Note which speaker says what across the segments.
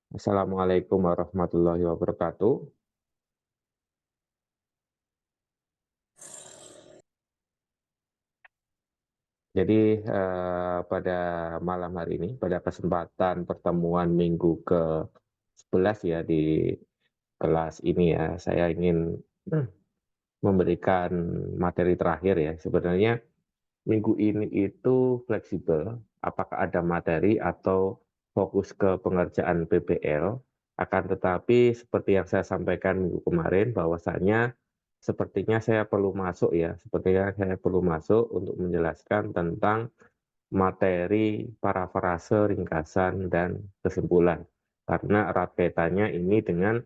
Speaker 1: Assalamualaikum warahmatullahi wabarakatuh. Jadi pada malam hari ini, pada kesempatan pertemuan minggu ke-11 ya di kelas ini ya, saya ingin memberikan materi terakhir ya. Sebenarnya minggu ini itu fleksibel, apakah ada materi atau fokus ke pengerjaan PBL, akan tetapi seperti yang saya sampaikan minggu kemarin bahwasanya sepertinya saya perlu masuk ya, sepertinya saya perlu masuk untuk menjelaskan tentang materi parafrase, ringkasan, dan kesimpulan. Karena erat kaitannya ini dengan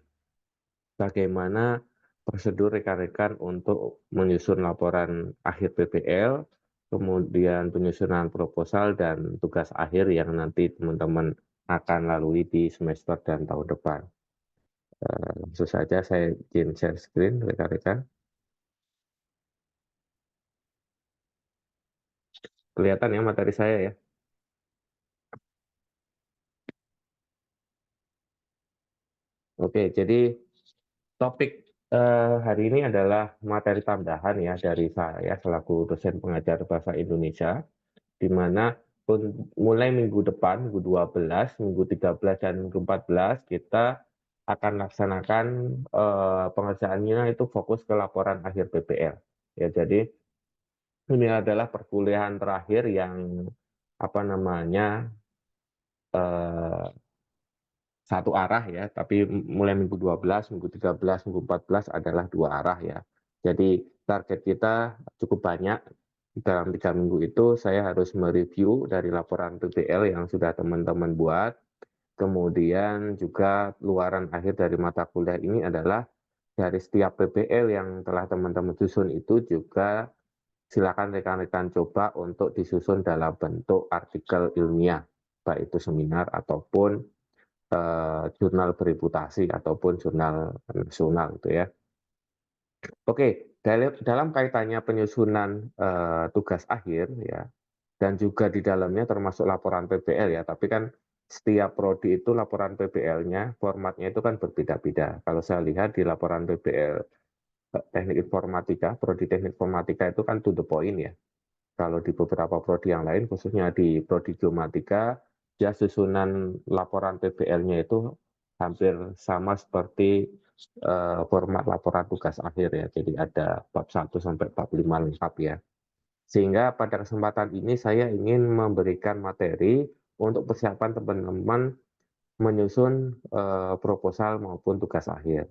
Speaker 1: bagaimana prosedur rekan-rekan untuk menyusun laporan akhir PBL, kemudian penyusunan proposal dan tugas akhir yang nanti teman-teman akan lalui di semester dan tahun depan. Langsung saja saya izin share screen rekan-rekan. Kelihatan ya materi saya ya. Oke, jadi topik hari ini adalah materi tambahan ya dari saya selaku dosen pengajar bahasa Indonesia, di mana mulai minggu depan, minggu 12, minggu 13, dan minggu 14, kita akan laksanakan pengerjaannya itu fokus ke laporan akhir PPL. Ya, jadi ini adalah perkuliahan terakhir yang apa namanya eh, satu arah ya, tapi mulai minggu 12, minggu 13, minggu 14 adalah dua arah ya. Jadi target kita cukup banyak. Dalam 3 minggu itu saya harus mereview dari laporan PBL yang sudah teman-teman buat. Kemudian juga luaran akhir dari mata kuliah ini adalah dari setiap PBL yang telah teman-teman susun itu juga silakan rekan-rekan coba untuk disusun dalam bentuk artikel ilmiah, baik itu seminar ataupun jurnal bereputasi ataupun jurnal nasional gitu ya. Oke, dalam kaitannya penyusunan tugas akhir ya, dan juga di dalamnya termasuk laporan PBL ya, tapi kan setiap prodi itu laporan PBL-nya, formatnya itu kan berbeda-beda. Kalau saya lihat di laporan PBL teknik informatika, prodi teknik informatika itu kan to the point ya. Kalau di beberapa prodi yang lain, khususnya di prodi geomatika, ya susunan laporan PBL-nya itu hampir sama seperti format laporan tugas akhir ya. Jadi ada bab 1 sampai bab 5 lengkap ya. Sehingga pada kesempatan ini saya ingin memberikan materi untuk persiapan teman-teman menyusun proposal maupun tugas akhir.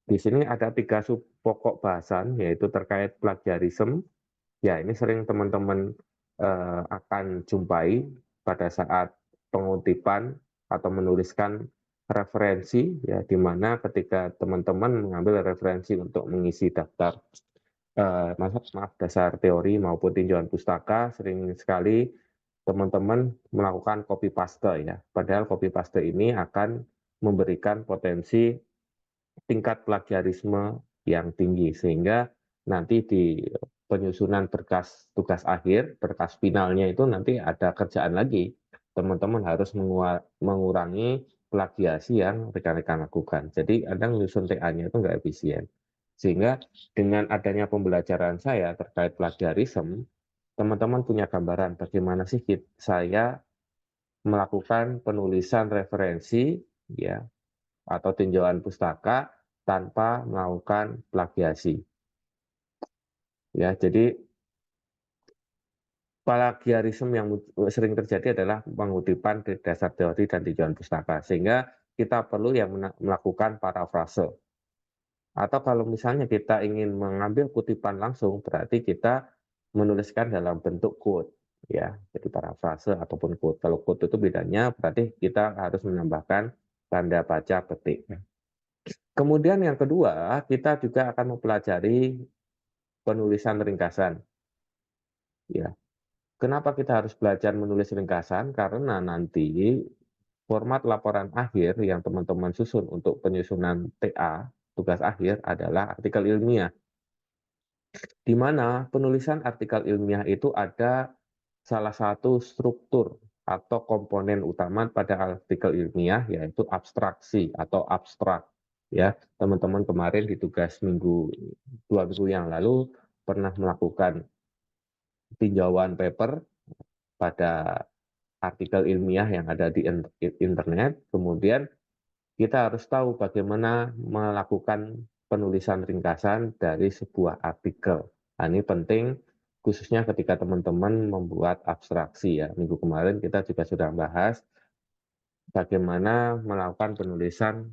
Speaker 1: Di sini ada 3 sub pokok bahasan, yaitu terkait plagiarisme. Ya, ini sering teman-teman akan jumpai pada saat pengutipan atau menuliskan referensi, ya, di mana ketika teman-teman mengambil referensi untuk mengisi daftar maaf, dasar teori maupun tinjauan pustaka, sering sekali teman-teman melakukan copy paste ya. Padahal copy paste ini akan memberikan potensi tingkat plagiarisme yang tinggi, sehingga nanti di penyusunan berkas tugas akhir, berkas finalnya itu nanti ada kerjaan lagi. Teman-teman harus mengurangi plagiasi yang rekan-rekan lakukan. Jadi Anda menyusun TA-nya itu nggak efisien. Sehingga dengan adanya pembelajaran saya terkait plagiarisme, teman-teman punya gambaran bagaimana sih saya melakukan penulisan referensi ya atau tinjauan pustaka tanpa melakukan plagiasi. Ya, jadi plagiarisme yang sering terjadi adalah pengutipan dasar teori dan tinjauan pustaka, sehingga kita perlu yang melakukan parafrase. Atau kalau misalnya kita ingin mengambil kutipan langsung, berarti kita menuliskan dalam bentuk quote, ya, jadi parafrase ataupun quote. Kalau quote itu bedanya berarti kita harus menambahkan tanda baca petik. Kemudian yang kedua, kita juga akan mempelajari penulisan ringkasan. Ya, kenapa kita harus belajar menulis ringkasan? Karena nanti format laporan akhir yang teman-teman susun untuk penyusunan TA, tugas akhir adalah artikel ilmiah. Di mana penulisan artikel ilmiah itu ada salah satu struktur atau komponen utama pada artikel ilmiah, yaitu abstraksi atau abstrak. Ya, teman-teman kemarin di tugas 2 minggu yang lalu pernah melakukan tinjauan paper pada artikel ilmiah yang ada di internet, kemudian kita harus tahu bagaimana melakukan penulisan ringkasan dari sebuah artikel. Nah, ini penting khususnya ketika teman-teman membuat abstraksi ya. Minggu kemarin kita juga sudah bahas bagaimana melakukan penulisan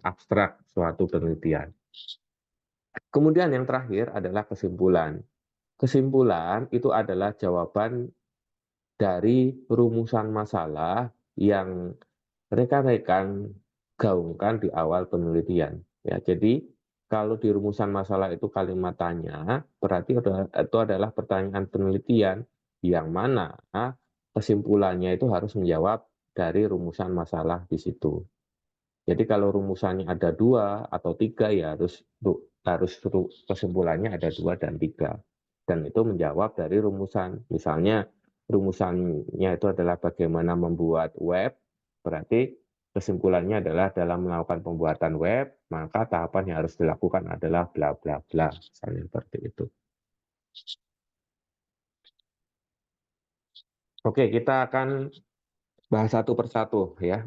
Speaker 1: abstrak suatu penelitian. Kemudian yang terakhir adalah kesimpulan. Kesimpulan itu adalah jawaban dari rumusan masalah yang rekan-rekan gaungkan di awal penelitian. Ya, jadi kalau di rumusan masalah itu kalimat tanya, berarti itu adalah pertanyaan penelitian yang mana kesimpulannya itu harus menjawab dari rumusan masalah di situ. Jadi kalau rumusannya ada 2 atau 3 ya harus kesimpulannya ada 2 dan 3. Dan itu menjawab dari rumusan. Misalnya rumusannya itu adalah bagaimana membuat web, berarti kesimpulannya adalah dalam melakukan pembuatan web, maka tahapan yang harus dilakukan adalah bla bla bla, misalnya seperti itu. Oke, kita akan bahas satu persatu ya.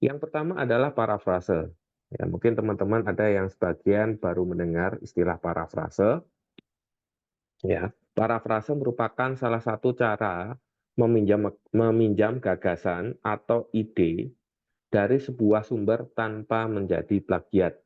Speaker 1: Yang pertama adalah parafrase. Ya, mungkin teman-teman ada yang sebagian baru mendengar istilah parafrase. Ya, parafrase merupakan salah satu cara meminjam gagasan atau ide dari sebuah sumber tanpa menjadi plagiat.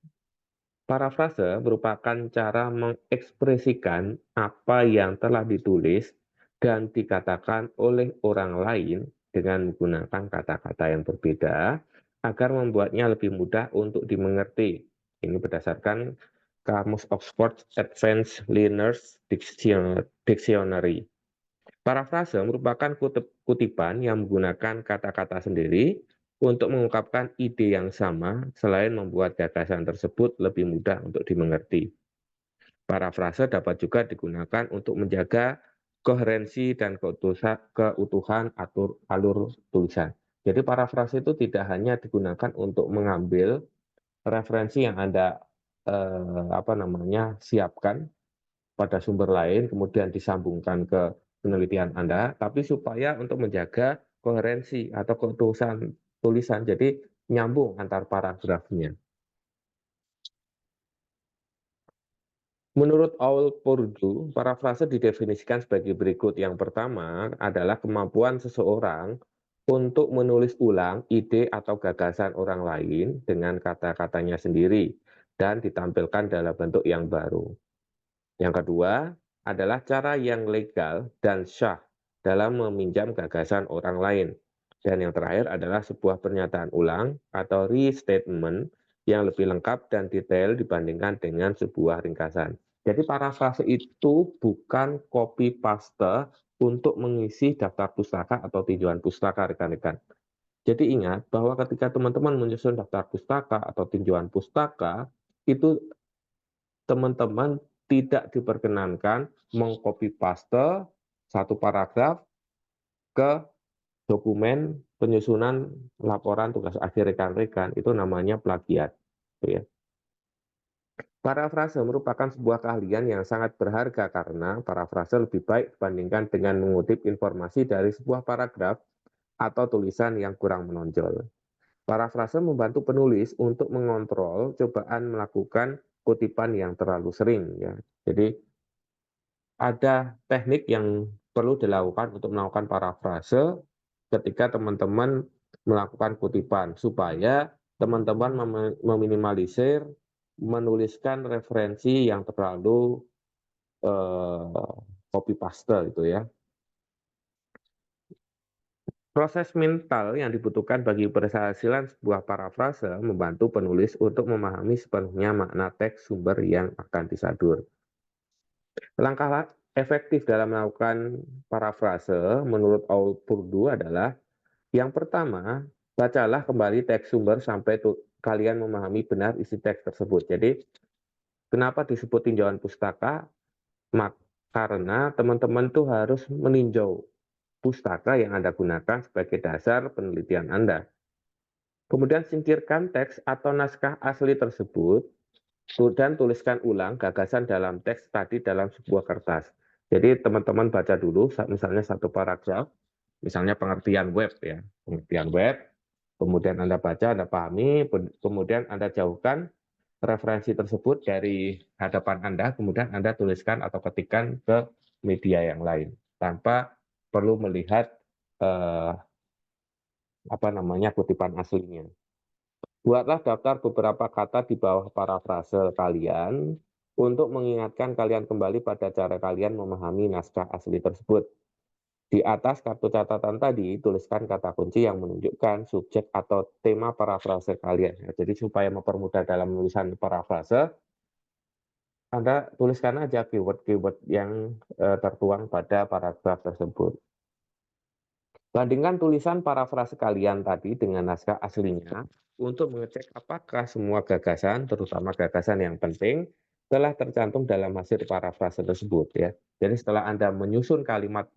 Speaker 1: Parafrase merupakan cara mengekspresikan apa yang telah ditulis dan dikatakan oleh orang lain dengan menggunakan kata-kata yang berbeda agar membuatnya lebih mudah untuk dimengerti. Ini berdasarkan Kamus Oxford Advanced Learners Dictionary. Parafrase merupakan kutipan yang menggunakan kata-kata sendiri untuk mengungkapkan ide yang sama selain membuat gagasan tersebut lebih mudah untuk dimengerti. Parafrase dapat juga digunakan untuk menjaga koherensi dan keutuhan alur tulisan. Jadi parafrase itu tidak hanya digunakan untuk mengambil referensi yang Anda siapkan pada sumber lain, kemudian disambungkan ke penelitian Anda, tapi supaya untuk menjaga koherensi atau keutuhan tulisan, jadi nyambung antar paragrafnya. Menurut Paul Purdue, parafrase didefinisikan sebagai berikut. Yang pertama adalah kemampuan seseorang untuk menulis ulang ide atau gagasan orang lain dengan kata-katanya sendiri dan ditampilkan dalam bentuk yang baru. Yang kedua adalah cara yang legal dan syah dalam meminjam gagasan orang lain. Dan yang terakhir adalah sebuah pernyataan ulang atau restatement yang lebih lengkap dan detail dibandingkan dengan sebuah ringkasan. Jadi parafrase itu bukan copy paste untuk mengisi daftar pustaka atau tinjauan pustaka rekan-rekan. Jadi ingat bahwa ketika teman-teman menyusun daftar pustaka atau tinjauan pustaka, itu teman-teman tidak diperkenankan mengcopy paste satu paragraf ke dokumen penyusunan laporan tugas akhir rekan-rekan, itu namanya plagiat. Ya. Parafrase merupakan sebuah keahlian yang sangat berharga karena parafrase lebih baik dibandingkan dengan mengutip informasi dari sebuah paragraf atau tulisan yang kurang menonjol. Parafrase membantu penulis untuk mengontrol cobaan melakukan kutipan yang terlalu sering. Ya. Jadi ada teknik yang perlu dilakukan untuk melakukan parafrase ketika teman-teman melakukan kutipan, supaya teman-teman meminimalisir menuliskan referensi yang terlalu copy paste itu ya. Proses mental yang dibutuhkan bagi keberhasilan sebuah parafrase membantu penulis untuk memahami sepenuhnya makna teks sumber yang akan disadur. Langkah efektif dalam melakukan parafrase menurut Paul Purdue adalah yang pertama, bacalah kembali teks sumber sampai kalian memahami benar isi teks tersebut. Jadi, kenapa disebut tinjauan pustaka? Karena teman-teman tuh harus meninjau pustaka yang Anda gunakan sebagai dasar penelitian Anda. Kemudian singkirkan teks atau naskah asli tersebut dan tuliskan ulang gagasan dalam teks tadi dalam sebuah kertas. Jadi teman-teman baca dulu misalnya satu paragraf, misalnya pengertian web ya, pengertian web, kemudian Anda baca, Anda pahami, kemudian Anda jauhkan referensi tersebut dari hadapan Anda, kemudian Anda tuliskan atau ketikkan ke media yang lain tanpa perlu melihat kutipan aslinya. Buatlah daftar beberapa kata di bawah parafrase kalian untuk mengingatkan kalian kembali pada cara kalian memahami naskah asli tersebut. Di atas kartu catatan tadi, tuliskan kata kunci yang menunjukkan subjek atau tema parafrase kalian. Jadi supaya mempermudah dalam menulisan parafrase, Anda tuliskan aja keyword-keyword yang tertuang pada paragraf tersebut. Bandingkan tulisan parafrase kalian tadi dengan naskah aslinya untuk mengecek apakah semua gagasan, terutama gagasan yang penting, telah tercantum dalam hasil parafrase tersebut ya. Jadi setelah Anda menyusun kalimat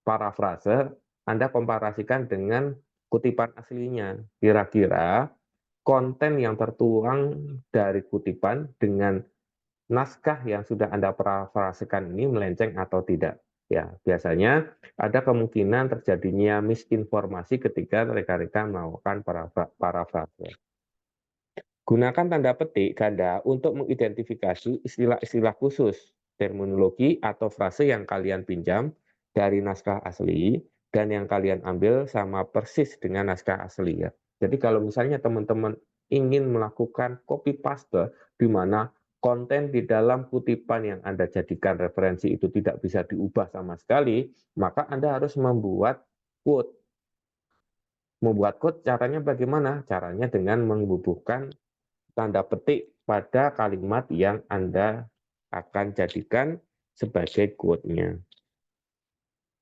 Speaker 1: parafrase, Anda komparasikan dengan kutipan aslinya. Kira-kira konten yang tertuang dari kutipan dengan naskah yang sudah Anda parafrasekan ini melenceng atau tidak. Ya, biasanya ada kemungkinan terjadinya misinformasi ketika rekan-rekan melakukan parafrase. Gunakan tanda petik ganda untuk mengidentifikasi istilah-istilah khusus, terminologi atau frase yang kalian pinjam dari naskah asli dan yang kalian ambil sama persis dengan naskah asli ya. Jadi kalau misalnya teman-teman ingin melakukan copy paste di mana konten di dalam kutipan yang Anda jadikan referensi itu tidak bisa diubah sama sekali, maka Anda harus membuat quote. Membuat quote caranya bagaimana? Caranya dengan membubuhkan tanda petik pada kalimat yang Anda akan jadikan sebagai quote-nya.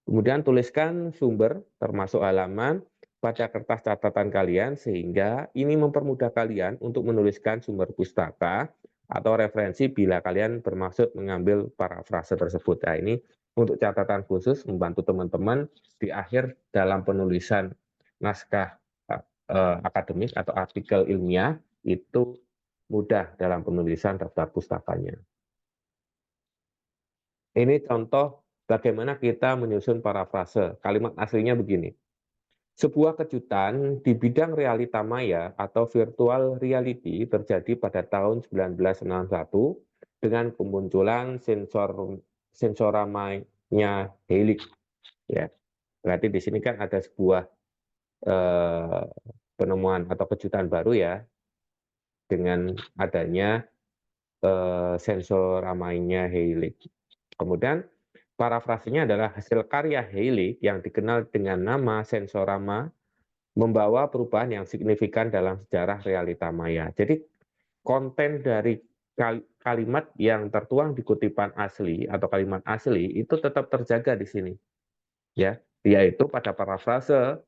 Speaker 1: Kemudian tuliskan sumber termasuk halaman pada kertas catatan kalian sehingga ini mempermudah kalian untuk menuliskan sumber pustaka atau referensi bila kalian bermaksud mengambil parafrase tersebut. Nah, ini untuk catatan khusus membantu teman-teman di akhir dalam penulisan naskah akademik atau artikel ilmiah itu mudah dalam penulisan daftar pustakanya. Ini contoh bagaimana kita menyusun parafrase. Kalimat aslinya begini. Sebuah kejutan di bidang realita maya atau virtual reality terjadi pada tahun 1961 dengan kemunculan sensoramanya Helix. Ya, berarti di sini kan ada sebuah penemuan atau kejutan baru ya dengan adanya sensoramanya Helix. Kemudian parafrasenya adalah hasil karya Helix yang dikenal dengan nama sensorama membawa perubahan yang signifikan dalam sejarah realita maya. Jadi konten dari kalimat yang tertuang di kutipan asli atau kalimat asli itu tetap terjaga di sini. Ya, yaitu pada parafrase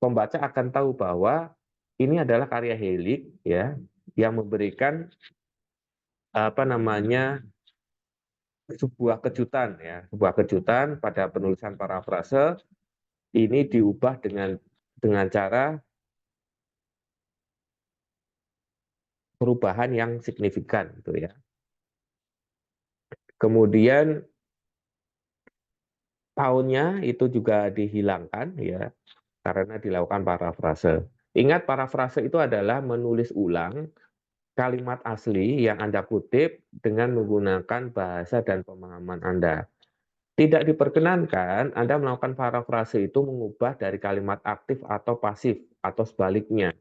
Speaker 1: pembaca akan tahu bahwa ini adalah karya Helix ya yang memberikan sebuah kejutan pada penulisan parafrase ini diubah dengan cara perubahan yang signifikan gitu ya. Kemudian tahunnya itu juga dihilangkan ya karena dilakukan parafrase. Ingat parafrase itu adalah menulis ulang kalimat asli yang Anda kutip dengan menggunakan bahasa dan pemahaman Anda. Tidak diperkenankan Anda melakukan parafrase itu mengubah dari kalimat aktif atau pasif atau sebaliknya.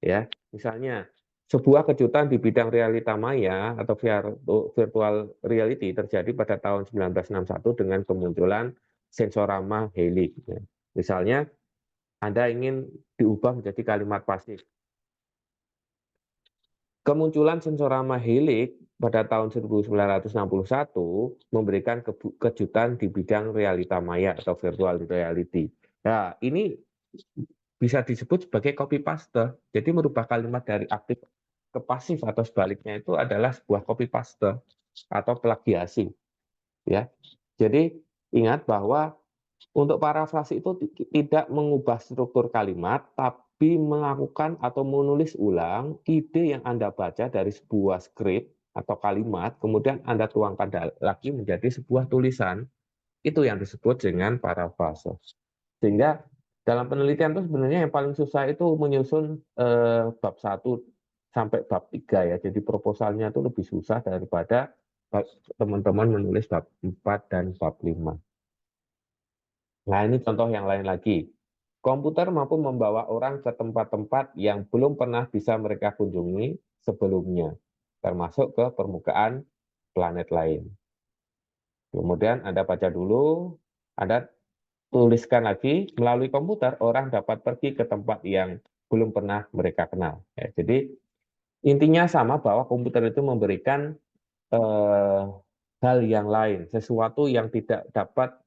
Speaker 1: Ya, misalnya sebuah kejutan di bidang realita maya atau virtual reality terjadi pada tahun 1961 dengan kemunculan sensorama Helix. Ya. Misalnya Anda ingin diubah menjadi kalimat pasif. Kemunculan sensorama Helix pada tahun 1961 memberikan kejutan di bidang realita maya atau virtual reality. Nah, ini bisa disebut sebagai copy paste. Jadi merubah kalimat dari aktif ke pasif atau sebaliknya itu adalah sebuah copy paste atau plagiasi. ya. Jadi ingat bahwa untuk parafrase itu tidak mengubah struktur kalimat, tapi melakukan atau menulis ulang ide yang Anda baca dari sebuah skrip atau kalimat, kemudian Anda tuangkan lagi menjadi sebuah tulisan. Itu yang disebut dengan parafrase. Sehingga dalam penelitian itu sebenarnya yang paling susah itu menyusun bab 1 sampai bab 3 ya. Jadi proposalnya itu lebih susah daripada teman-teman menulis bab 4 dan bab 5. Nah, ini contoh yang lain lagi. Komputer mampu membawa orang ke tempat-tempat yang belum pernah bisa mereka kunjungi sebelumnya, termasuk ke permukaan planet lain. Kemudian Anda baca dulu, Anda tuliskan lagi, melalui komputer orang dapat pergi ke tempat yang belum pernah mereka kenal. Ya, jadi intinya sama bahwa komputer itu memberikan hal yang lain, sesuatu yang tidak dapat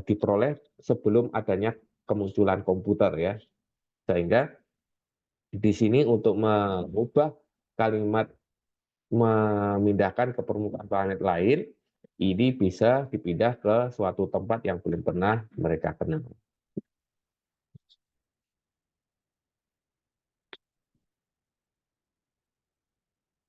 Speaker 1: diperoleh sebelum adanya kemunculan komputer ya. Sehingga di sini untuk mengubah kalimat memindahkan ke permukaan planet lain, ini bisa dipindah ke suatu tempat yang belum pernah mereka kenal.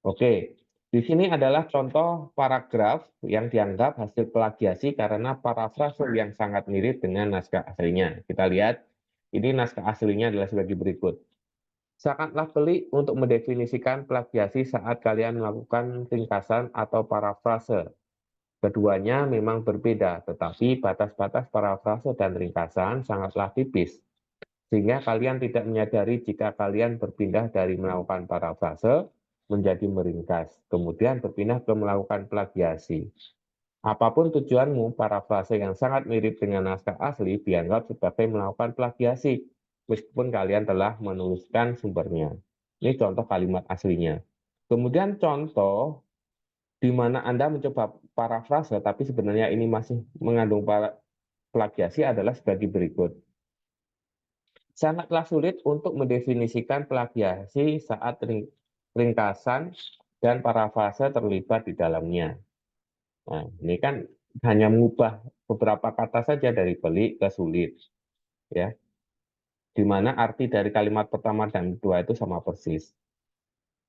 Speaker 1: Oke, di sini adalah contoh paragraf yang dianggap hasil plagiasi karena parafrase yang sangat mirip dengan naskah aslinya. Kita lihat, ini naskah aslinya adalah sebagai berikut. Sangatlah pelik untuk mendefinisikan plagiasi saat kalian melakukan ringkasan atau parafrase. Keduanya memang berbeda, tetapi batas-batas parafrase dan ringkasan sangatlah tipis, sehingga kalian tidak menyadari jika kalian berpindah dari melakukan parafrase menjadi meringkas, kemudian berpindah ke melakukan plagiasi. Apapun tujuanmu, parafrase yang sangat mirip dengan naskah asli dianggap sebagai melakukan plagiasi, meskipun kalian telah menuliskan sumbernya. Ini contoh kalimat aslinya. Kemudian contoh di mana Anda mencoba parafrase, tapi sebenarnya ini masih mengandung plagiasi adalah sebagai berikut. Sangatlah sulit untuk mendefinisikan plagiasi saat ringkasan dan parafrase terlibat di dalamnya. Nah, ini kan hanya mengubah beberapa kata saja dari pelik ke sulit, ya. Di mana arti dari kalimat pertama dan kedua itu sama persis,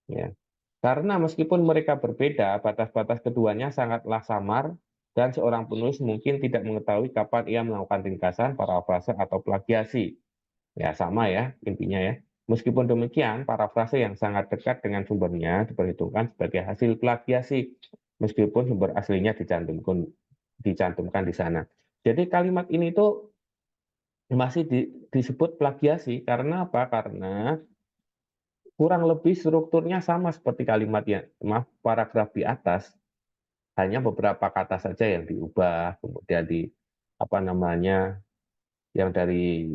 Speaker 1: ya. Karena meskipun mereka berbeda, batas-batas keduanya sangatlah samar dan seorang penulis mungkin tidak mengetahui kapan ia melakukan ringkasan, parafrase atau plagiasi. Ya, sama ya intinya ya. Meskipun demikian, parafrase yang sangat dekat dengan sumbernya diperhitungkan sebagai hasil plagiasi, meskipun sumber aslinya dicantumkan di sana. Jadi kalimat ini tuh masih disebut plagiasi karena apa? Karena kurang lebih strukturnya sama seperti kalimatnya, maaf, paragraf di atas, hanya beberapa kata saja yang diubah, kemudian apa namanya, yang dari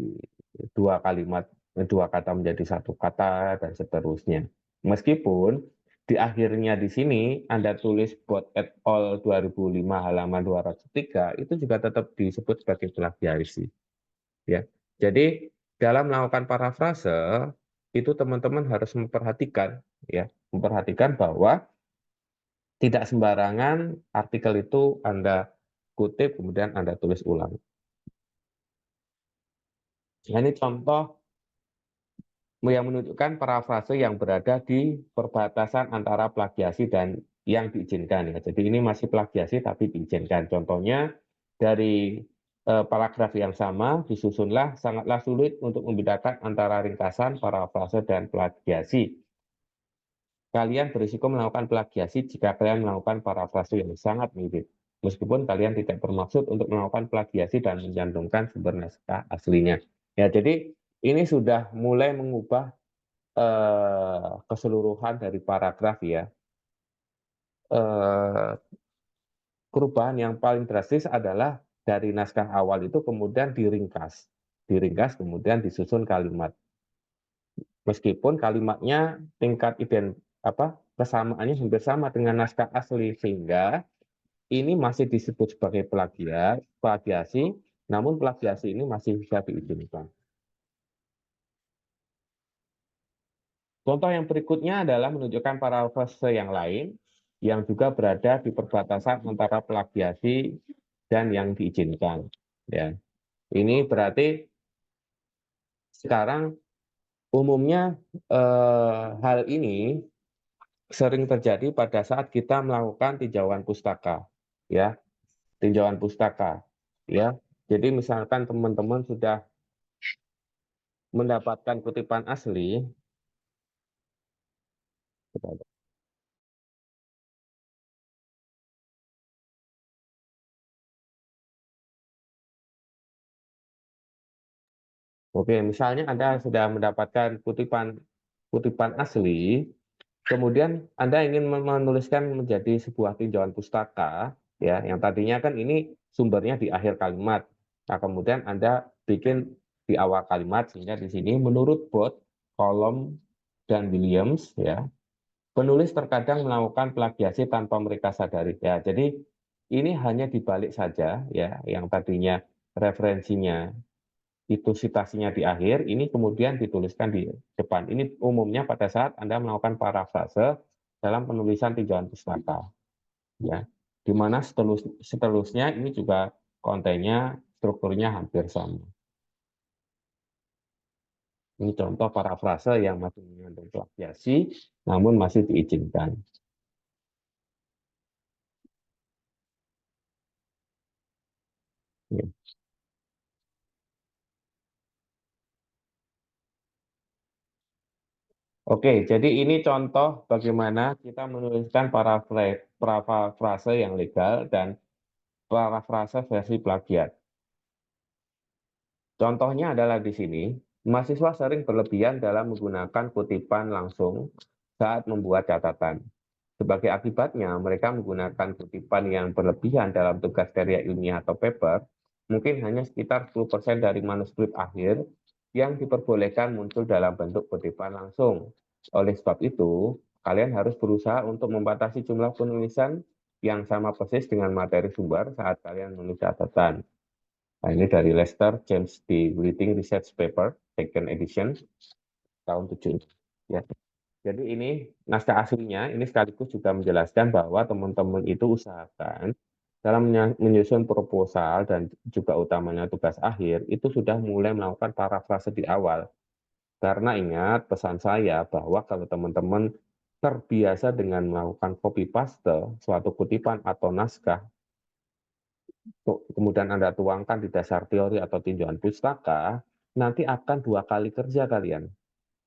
Speaker 1: dua kata menjadi satu kata dan seterusnya. Meskipun di akhirnya di sini Anda tulis Bot et al. 2005 halaman 203 itu juga tetap disebut sebagai plagiasi, ya. Jadi dalam melakukan parafrase itu teman-teman harus memperhatikan, ya, memperhatikan bahwa tidak sembarangan artikel itu Anda kutip kemudian Anda tulis ulang. Nah, ini contoh yang menunjukkan parafrase yang berada di perbatasan antara plagiasi dan yang diizinkan ya. Jadi ini masih plagiasi tapi diizinkan. Contohnya dari paragraf yang sama disusunlah sangatlah sulit untuk membedakan antara ringkasan, parafrase dan plagiasi. Kalian berisiko melakukan plagiasi jika kalian melakukan parafrase yang sangat mirip. Meskipun kalian tidak bermaksud untuk melakukan plagiasi dan mencantumkan sumber naskah aslinya. Ya, jadi ini sudah mulai mengubah keseluruhan dari paragraf ya. Eh, Perubahan yang paling drastis adalah dari naskah awal itu kemudian diringkas kemudian disusun kalimat. Meskipun kalimatnya tingkat kesamaannya hampir sama dengan naskah asli sehingga ini masih disebut sebagai plagiasi, namun plagiasi ini masih bisa diizinkan. Contoh yang berikutnya adalah menunjukkan parafrase yang lain, yang juga berada di perbatasan antara plagiasi dan yang diizinkan. Ya, ini berarti sekarang umumnya hal ini sering terjadi pada saat kita melakukan tinjauan pustaka, ya, tinjauan pustaka, ya. Jadi misalkan teman-teman sudah mendapatkan kutipan asli, oke, misalnya Anda sudah mendapatkan kutipan kutipan asli, kemudian Anda ingin menuliskan menjadi sebuah tinjauan pustaka, ya, yang tadinya kan ini sumbernya di akhir kalimat. Nah, kemudian Anda bikin di awal kalimat, sehingga di sini menurut Bot, Colom, dan Williams, ya, penulis terkadang melakukan plagiasi tanpa mereka sadari. Ya, jadi ini hanya dibalik saja, ya, yang tadinya referensinya itu citasinya di akhir, ini kemudian dituliskan di depan. Ini umumnya pada saat Anda melakukan parafrase dalam penulisan tinjauan pustaka, ya. Di mana seterusnya ini juga kontennya, strukturnya hampir sama. Ini contoh parafrase yang masih mengandung plagiasi, namun masih diizinkan. Ya. Oke, jadi ini contoh bagaimana kita menuliskan parafrase yang legal dan parafrase versi plagiat. Contohnya adalah di sini, mahasiswa sering berlebihan dalam menggunakan kutipan langsung saat membuat catatan. Sebagai akibatnya, mereka menggunakan kutipan yang berlebihan dalam tugas karya ilmiah atau paper, mungkin hanya sekitar 10% dari manuskrip akhir yang diperbolehkan muncul dalam bentuk kutipan langsung. Oleh sebab itu, kalian harus berusaha untuk membatasi jumlah penulisan yang sama persis dengan materi sumber saat kalian menulis catatan. Nah, ini dari Lester James di Writing Research Paper, second edition, tahun 7. Ya. Jadi ini naskah aslinya, ini sekaligus juga menjelaskan bahwa teman-teman itu usahakan dalam menyusun proposal dan juga utamanya tugas akhir, itu sudah mulai melakukan parafrase di awal. Karena ingat pesan saya bahwa kalau teman-teman terbiasa dengan melakukan copy paste suatu kutipan atau naskah, kemudian Anda tuangkan di dasar teori atau tinjauan pustaka, nanti akan 2 kali kerja kalian.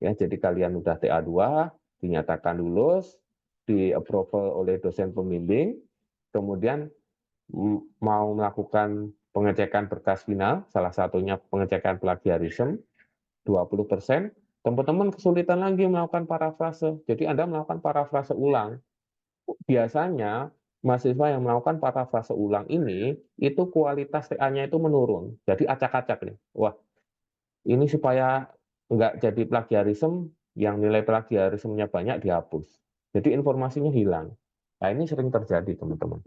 Speaker 1: Ya, jadi kalian udah TA2, dinyatakan lulus, di-approval oleh dosen pembimbing, kemudian mau melakukan pengecekan berkas final, salah satunya pengecekan plagiarisme, 20%, teman-teman kesulitan lagi melakukan parafrase. Jadi Anda melakukan parafrase ulang. Biasanya mahasiswa yang melakukan parafrase ulang ini, itu kualitas TA-nya itu menurun. Jadi acak-acak nih. Wah, ini supaya nggak jadi plagiarisme, yang nilai plagiarismenya banyak dihapus. Jadi informasinya hilang. Nah, ini sering terjadi, teman-teman.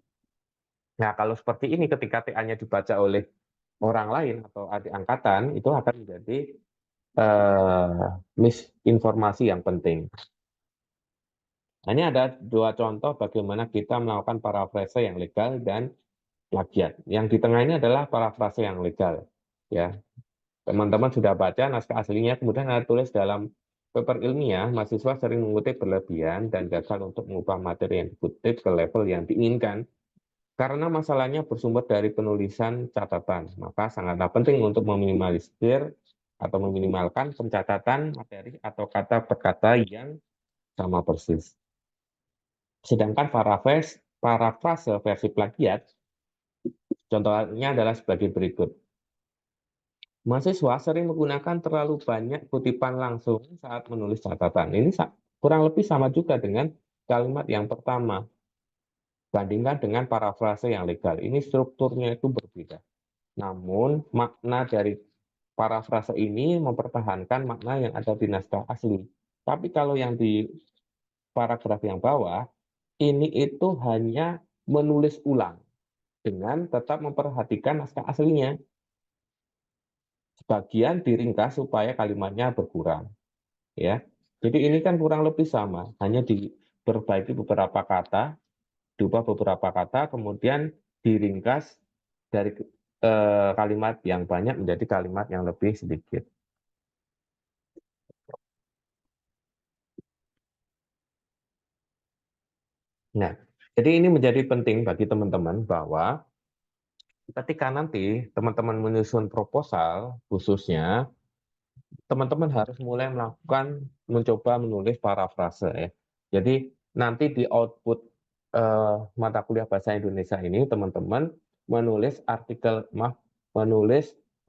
Speaker 1: Nah, kalau seperti ini ketika TA-nya dibaca oleh orang lain atau adik angkatan, itu akan menjadi misinformasi yang penting. Nah, ini ada 2 contoh bagaimana kita melakukan parafrase yang legal dan plagiat. Yang di tengah ini adalah parafrase yang legal. Ya, teman-teman sudah baca naskah aslinya, kemudian Anda tulis dalam paper ilmiah, mahasiswa sering mengutip berlebihan dan gagal untuk mengubah materi yang dikutip ke level yang diinginkan. Karena masalahnya bersumber dari penulisan catatan, maka sangatlah penting untuk meminimalisir atau meminimalkan pencatatan materi atau kata per kata yang sama persis. Sedangkan parafrase versi plagiat, contohnya adalah sebagai berikut. Mahasiswa sering menggunakan terlalu banyak kutipan langsung saat menulis catatan. Ini kurang lebih sama juga dengan kalimat yang pertama. Bandingkan dengan parafrase yang legal. Ini strukturnya itu berbeda. Namun, makna dari parafrase ini mempertahankan makna yang ada di naskah asli. Tapi kalau yang di paragraf yang bawah, ini itu hanya menulis ulang dengan tetap memperhatikan naskah aslinya. Sebagian diringkas supaya kalimatnya berkurang. Ya, jadi ini kan kurang lebih sama, hanya diperbaiki beberapa kata diubah beberapa kata, kemudian diringkas dari kalimat yang banyak menjadi kalimat yang lebih sedikit. Nah, jadi ini menjadi penting bagi teman-teman bahwa ketika nanti teman-teman menyusun proposal, khususnya teman-teman harus mulai mencoba menulis parafrase ya. Jadi nanti di output mata kuliah bahasa Indonesia ini teman-teman menulis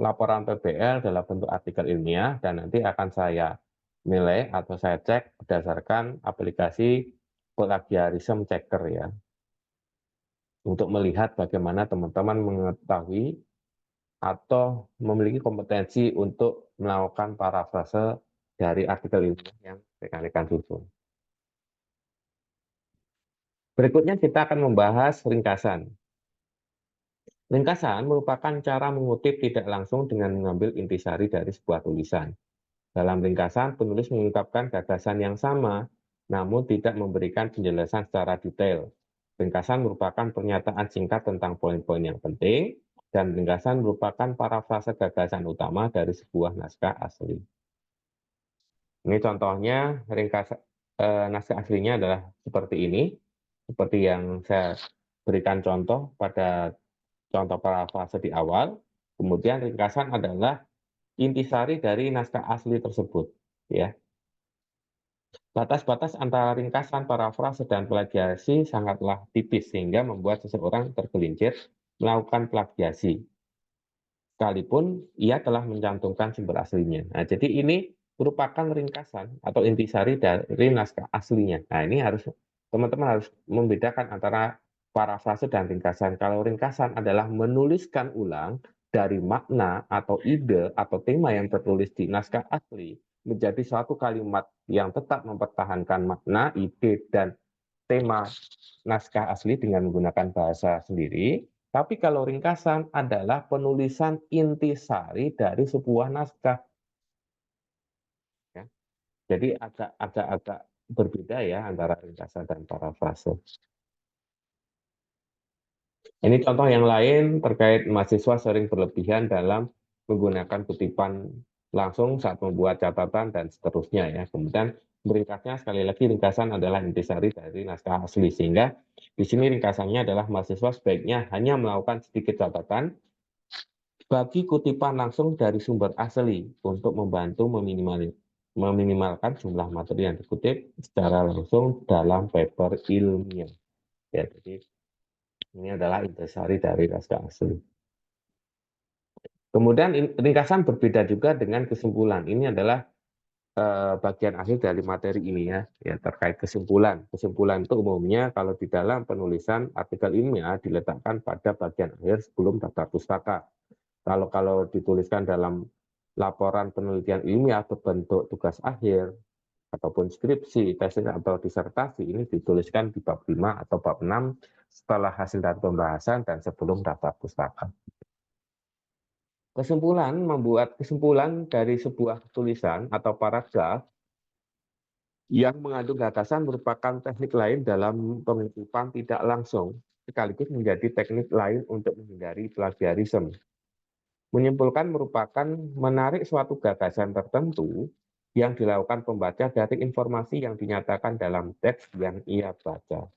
Speaker 1: laporan PBL dalam bentuk artikel ilmiah dan nanti akan saya nilai atau saya cek berdasarkan aplikasi plagiarism checker ya, untuk melihat bagaimana teman-teman mengetahui atau memiliki kompetensi untuk melakukan parafrase dari artikel ilmiah yang rekan-rekan susun. Berikutnya kita akan membahas ringkasan. Ringkasan merupakan cara mengutip tidak langsung dengan mengambil intisari dari sebuah tulisan. Dalam ringkasan, penulis mengungkapkan gagasan yang sama, namun tidak memberikan penjelasan secara detail. Ringkasan merupakan pernyataan singkat tentang poin-poin yang penting, dan ringkasan merupakan parafrase gagasan utama dari sebuah naskah asli. Ini contohnya naskah aslinya adalah seperti ini, seperti yang saya berikan contoh pada contoh parafrase di awal. Kemudian ringkasan adalah intisari dari naskah asli tersebut. Ya, batas-batas antara ringkasan, parafrase, dan plagiasi sangatlah tipis sehingga membuat seseorang tergelincir melakukan plagiasi, sekalipun ia telah mencantumkan sumber aslinya. Nah, jadi ini merupakan ringkasan atau intisari dari naskah aslinya. Nah, ini teman-teman harus membedakan antara parafrase dan ringkasan. Kalau ringkasan adalah menuliskan ulang dari makna atau ide atau tema yang tertulis di naskah asli menjadi suatu kalimat yang tetap mempertahankan makna, ide, dan tema naskah asli dengan menggunakan bahasa sendiri. Tapi kalau ringkasan adalah penulisan intisari dari sebuah naskah. Ya. Jadi agak berbeda ya antara ringkasan dan parafrase. Ini contoh yang lain terkait mahasiswa sering berlebihan dalam menggunakan kutipan langsung saat membuat catatan dan seterusnya ya. Kemudian meringkasnya sekali lagi ringkasan adalah intisari dari naskah asli, sehingga di sini ringkasannya adalah mahasiswa sebaiknya hanya melakukan sedikit catatan bagi kutipan langsung dari sumber asli untuk membantu meminimalkan jumlah materi yang dikutip secara langsung dalam paper ilmiah. Ya, jadi ini adalah intisari dari naskah asli. Kemudian ringkasan berbeda juga dengan kesimpulan. Ini adalah bagian akhir dari materi ini ya, terkait kesimpulan. Kesimpulan itu umumnya kalau di dalam penulisan artikel ilmiah diletakkan pada bagian akhir sebelum daftar pustaka. Kalau dituliskan dalam laporan penelitian ilmiah berbentuk tugas akhir ataupun skripsi, tesis atau disertasi, ini dituliskan di bab 5 atau bab 6 setelah hasil dari pembahasan dan sebelum daftar pustaka. Membuat kesimpulan dari sebuah tulisan atau paragraf yang mengandung gagasan merupakan teknik lain dalam pengungkapan tidak langsung, sekaligus menjadi teknik lain untuk menghindari plagiarisme. Menyimpulkan merupakan menarik suatu gagasan tertentu yang dilakukan pembaca dari informasi yang dinyatakan dalam teks yang ia baca.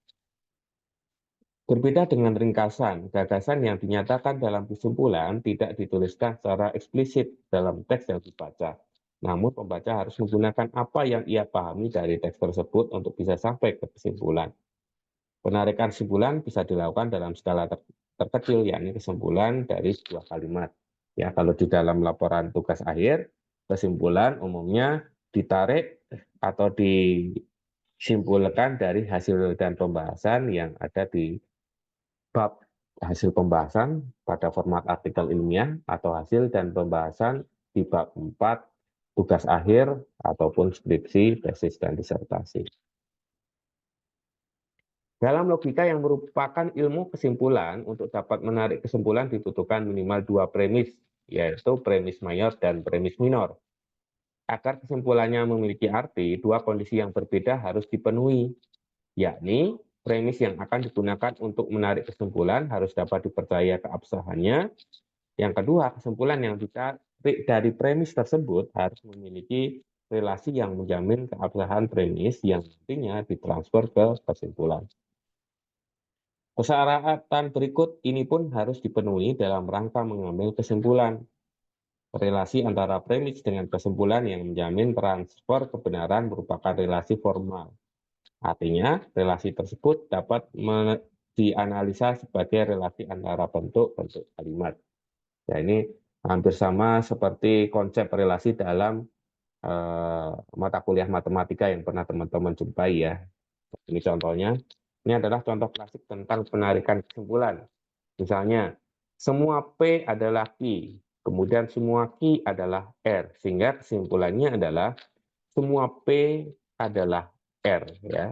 Speaker 1: Berbeda dengan ringkasan, gagasan yang dinyatakan dalam kesimpulan tidak dituliskan secara eksplisit dalam teks yang dibaca. Namun pembaca harus menggunakan apa yang ia pahami dari teks tersebut untuk bisa sampai ke kesimpulan. Penarikan kesimpulan bisa dilakukan dalam skala terkecil, yakni kesimpulan dari sebuah kalimat. Ya, kalau di dalam laporan tugas akhir, kesimpulan umumnya ditarik atau disimpulkan dari hasil dan pembahasan yang ada di bab hasil pembahasan pada format artikel ilmiah atau hasil dan pembahasan di bab 4 tugas akhir ataupun skripsi, tesis, dan disertasi. Dalam logika yang merupakan ilmu kesimpulan, untuk dapat menarik kesimpulan dibutuhkan minimal 2 premis, yaitu premis mayor dan premis minor. Agar kesimpulannya memiliki arti, 2 kondisi yang berbeda harus dipenuhi, yakni premis yang akan digunakan untuk menarik kesimpulan harus dapat dipercaya keabsahannya. Yang kedua, kesimpulan yang ditarik dari premis tersebut harus memiliki relasi yang menjamin keabsahan premis yang nantinya ditransfer ke kesimpulan. Persyaratan berikut ini pun harus dipenuhi dalam rangka mengambil kesimpulan. Relasi antara premis dengan kesimpulan yang menjamin transfer kebenaran merupakan relasi formal. Artinya, relasi tersebut dapat dianalisa sebagai relasi antara bentuk-bentuk kalimat. Ya, ini hampir sama seperti konsep relasi dalam mata kuliah matematika yang pernah teman-teman jumpai ya. Ini contohnya. Ini adalah contoh klasik tentang penarikan kesimpulan. Misalnya, semua P adalah Q, kemudian semua Q adalah R, sehingga kesimpulannya adalah semua P adalah R ya.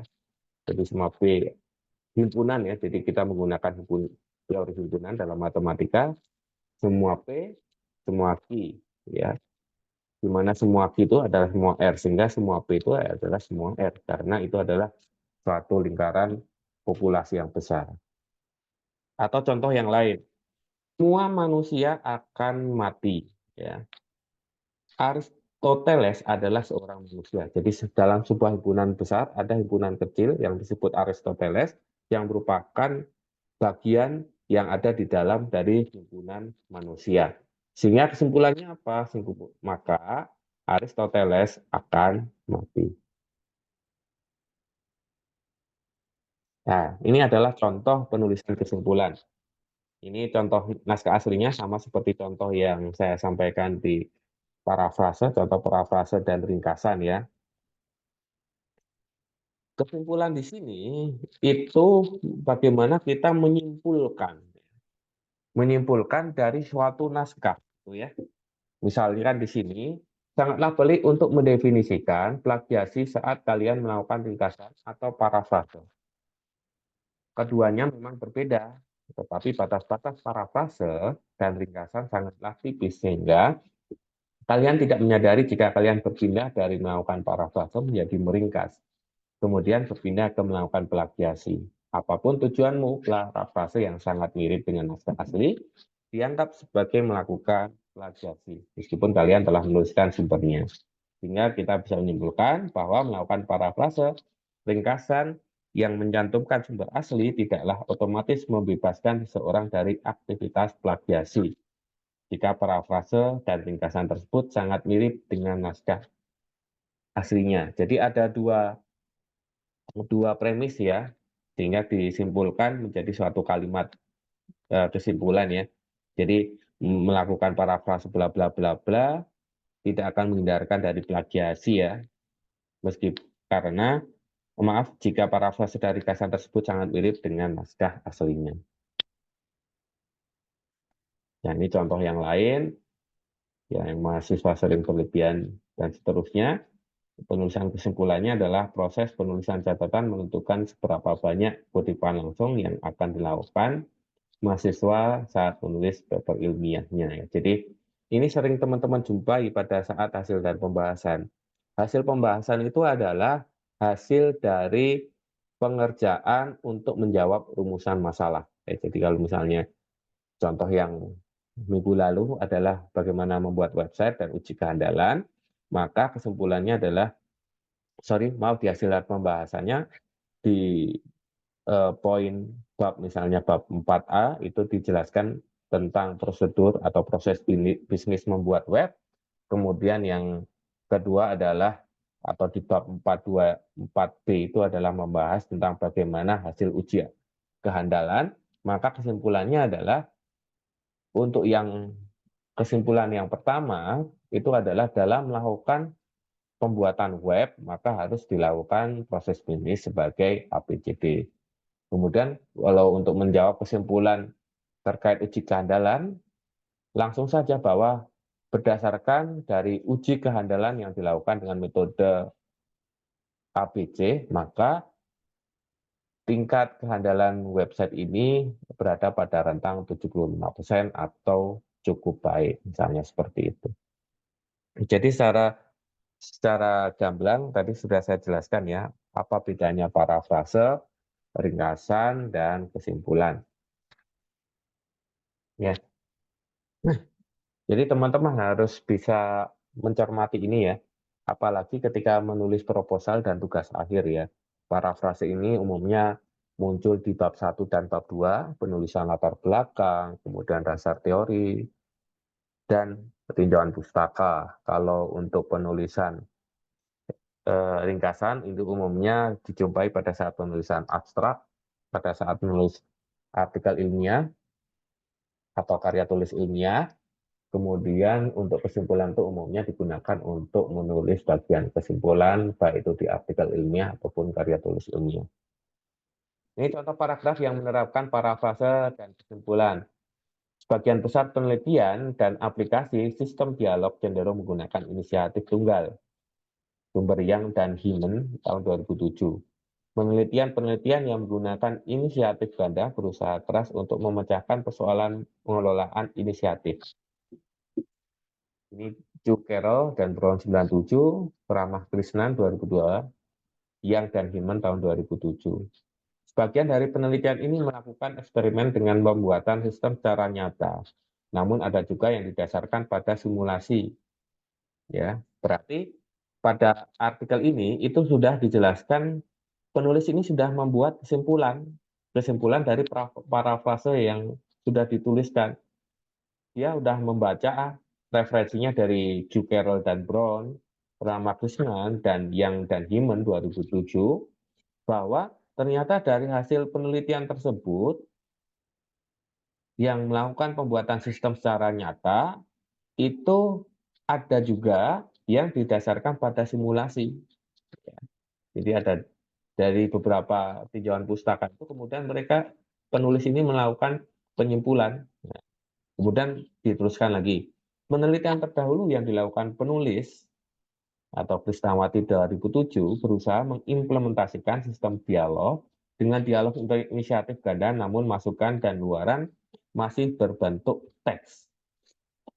Speaker 1: Jadi semua P himpunan ya. Jadi kita menggunakan teori himpunan dalam matematika, semua P, semua Q ya. Di mana semua Q itu adalah semua R, sehingga semua P itu adalah semua R, karena itu adalah suatu lingkaran populasi yang besar. Atau contoh yang lain, semua manusia akan mati. Ya. Aristoteles adalah seorang manusia. Jadi dalam sebuah himpunan besar ada himpunan kecil yang disebut Aristoteles yang merupakan bagian yang ada di dalam dari himpunan manusia. Sehingga kesimpulannya apa? Maka Aristoteles akan mati. Nah, ini adalah contoh penulisan kesimpulan. Ini contoh naskah aslinya sama seperti contoh yang saya sampaikan di parafrase, contoh parafrase dan ringkasan ya. Kesimpulan di sini itu bagaimana kita menyimpulkan dari suatu naskah, gitu ya. Misalkan di sini sangatlah pelik untuk mendefinisikan plagiasi saat kalian melakukan ringkasan atau parafrase. Keduanya memang berbeda, tetapi batas-batas parafrase dan ringkasan sangatlah tipis sehingga kalian tidak menyadari jika kalian berpindah dari melakukan parafrase menjadi meringkas, kemudian berpindah ke melakukan plagiasi. Apapun tujuanmu, parafrase yang sangat mirip dengan naskah asli dianggap sebagai melakukan plagiasi, meskipun kalian telah menuliskan sumbernya. Sehingga kita bisa menyimpulkan bahwa melakukan parafrase, ringkasan yang mencantumkan sumber asli tidaklah otomatis membebaskan seseorang dari aktivitas plagiasi jika parafrase dan ringkasan tersebut sangat mirip dengan naskah aslinya. Jadi ada dua premis ya, sehingga disimpulkan menjadi suatu kalimat kesimpulan ya. Jadi melakukan parafrase bla bla bla bla tidak akan menghindarkan dari plagiasi ya, meski karena maaf jika parafrase dari ringkasan tersebut sangat mirip dengan naskah aslinya. Nah, ini contoh yang lain, ya, yang mahasiswa sering berlebihan dan seterusnya. Penulisan kesimpulannya adalah proses penulisan catatan menentukan seberapa banyak kutipan langsung yang akan dilakukan mahasiswa saat menulis paper ilmiahnya. Ya. Jadi ini sering teman-teman jumpai pada saat hasil dan pembahasan. Hasil pembahasan itu adalah hasil dari pengerjaan untuk menjawab rumusan masalah. Jadi kalau misalnya contoh yang minggu lalu adalah bagaimana membuat website dan uji kehandalan, maka kesimpulannya adalah maaf di hasil pembahasannya di poin bab misalnya bab 4A itu dijelaskan tentang prosedur atau proses bisnis membuat web. Kemudian yang kedua adalah atau di bab 4B itu adalah membahas tentang bagaimana hasil uji kehandalan. Maka kesimpulannya adalah untuk yang kesimpulan yang pertama itu adalah dalam melakukan pembuatan web, maka harus dilakukan proses bisnis sebagai ABCD. Kemudian, kalau untuk menjawab kesimpulan terkait uji kehandalan, langsung saja bahwa berdasarkan dari uji kehandalan yang dilakukan dengan metode ABC, maka tingkat kehandalan website ini berada pada rentang 75% atau cukup baik, misalnya seperti itu. Jadi secara gamblang tadi sudah saya jelaskan ya, apa bedanya parafrase, ringkasan, dan kesimpulan. Ya. Nah, jadi teman-teman harus bisa mencermati ini ya, apalagi ketika menulis proposal dan tugas akhir ya. Parafrase ini umumnya muncul di bab 1 dan bab 2, penulisan latar belakang, kemudian dasar teori, dan peninjauan pustaka. Kalau untuk penulisan ringkasan itu umumnya dijumpai pada saat penulisan abstrak, pada saat menulis artikel ilmiah atau karya tulis ilmiah. Kemudian untuk kesimpulan itu umumnya digunakan untuk menulis bagian kesimpulan, baik itu di artikel ilmiah ataupun karya tulis ilmiah. Ini contoh paragraf yang menerapkan parafrase dan kesimpulan. Sebagian besar penelitian dan aplikasi sistem dialog cenderung menggunakan inisiatif tunggal. Sumber Yang dan Hyman tahun 2007. Penelitian-penelitian yang menggunakan inisiatif ganda berusaha keras untuk memecahkan persoalan pengelolaan inisiatif. Ini Joe Carroll dan Brown 97, Ramah Krishnan 2002, Yang dan Hyman tahun 2007. Sebagian dari penelitian ini melakukan eksperimen dengan pembuatan sistem secara nyata, namun ada juga yang didasarkan pada simulasi. Ya, berarti pada artikel ini itu sudah dijelaskan, penulis ini sudah membuat kesimpulan dari parafrase yang sudah dituliskan. Dia sudah membaca referensinya dari Joe Carroll dan Brown, Ramakrishnan, dan Yang dan Hyman 2007, bahwa ternyata dari hasil penelitian tersebut yang melakukan pembuatan sistem secara nyata, itu ada juga yang didasarkan pada simulasi. Jadi ada dari beberapa tinjauan pustaka itu, kemudian mereka penulis ini melakukan penyimpulan. Kemudian diteruskan lagi. Penelitian terdahulu yang dilakukan penulis atau Krisnawati 2007 berusaha mengimplementasikan sistem dialog dengan dialog untuk inisiatif ganda, namun masukan dan luaran masih berbentuk teks.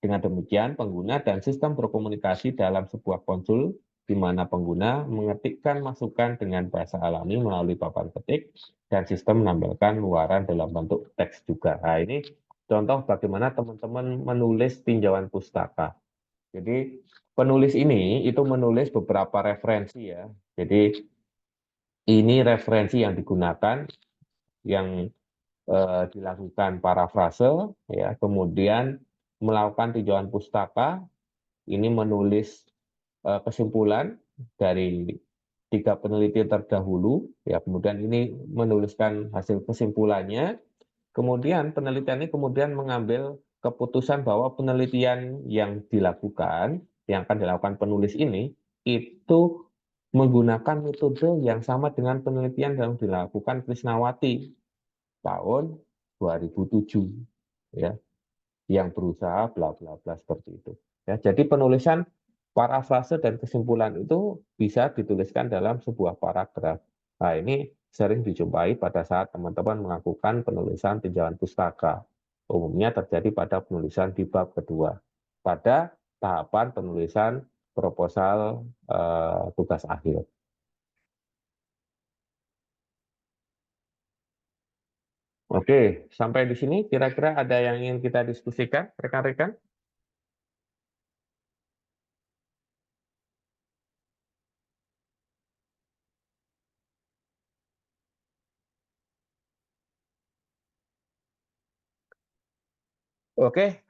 Speaker 1: Dengan demikian, pengguna dan sistem berkomunikasi dalam sebuah konsul di mana pengguna mengetikkan masukan dengan bahasa alami melalui papan ketik dan sistem menampilkan luaran dalam bentuk teks juga. Nah, ini contoh bagaimana teman-teman menulis tinjauan pustaka. Jadi penulis ini itu menulis beberapa referensi ya. Jadi ini referensi yang digunakan, yang dilakukan parafrase, ya, kemudian melakukan tinjauan pustaka, ini menulis kesimpulan dari 3 peneliti terdahulu, ya, kemudian ini menuliskan hasil kesimpulannya. Kemudian penelitian ini kemudian mengambil keputusan bahwa penelitian yang dilakukan, yang akan dilakukan penulis ini, itu menggunakan metode yang sama dengan penelitian yang dilakukan Krisnawati tahun 2007, ya, yang berusaha bla bla bla seperti itu. Ya, jadi penulisan parafrase dan kesimpulan itu bisa dituliskan dalam sebuah paragraf. Nah, ini sering dijumpai pada saat teman-teman melakukan penulisan tinjauan pustaka. Umumnya terjadi pada penulisan di bab kedua, pada tahapan penulisan proposal tugas akhir. Oke, sampai di sini kira-kira ada yang ingin kita diskusikan, rekan-rekan? Oke,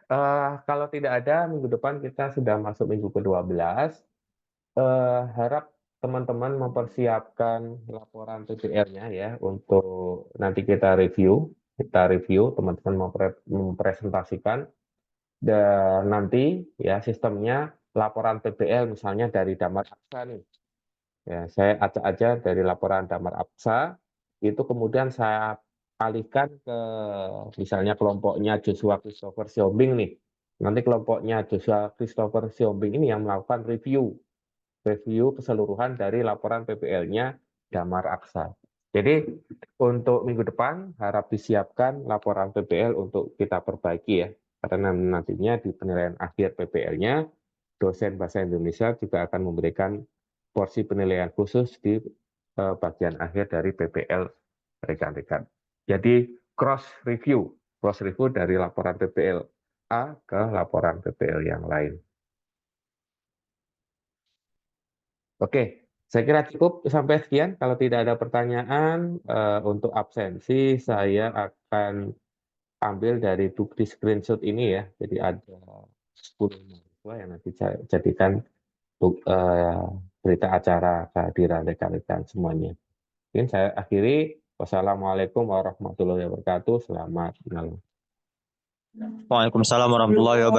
Speaker 1: kalau tidak ada, minggu depan kita sudah masuk minggu ke-12. Harap teman-teman mempersiapkan laporan PPL-nya ya, untuk nanti kita review. Kita review, teman-teman mempresentasikan, dan nanti ya sistemnya laporan PPL misalnya dari Damar Aksa nih. Ya, saya acak aja dari laporan Damar Aksa, itu kemudian saya alihkan ke misalnya kelompoknya Joshua Christopher Siombing nih. Nanti kelompoknya Joshua Christopher Siombing ini yang melakukan review keseluruhan dari laporan PPL-nya Damar Aksa. Jadi untuk minggu depan harap disiapkan laporan PPL untuk kita perbaiki ya. Karena nantinya di penilaian akhir PPL-nya, dosen bahasa Indonesia juga akan memberikan porsi penilaian khusus di bagian akhir dari PPL rekan-rekan. Jadi cross review dari laporan PPLA ke laporan PPL yang lain. Oke, saya kira cukup sampai sekian. Kalau tidak ada pertanyaan untuk absensi, saya akan ambil dari bukti screenshot ini ya. Jadi ada 10 mahasiswa yang nanti saya jadikan berita acara kehadiran rekan-rekan semuanya. Mungkin saya akhiri. Wassalamualaikum warahmatullahi wabarakatuh. Selamat malam.
Speaker 2: Waalaikumsalam warahmatullahi wabarakatuh.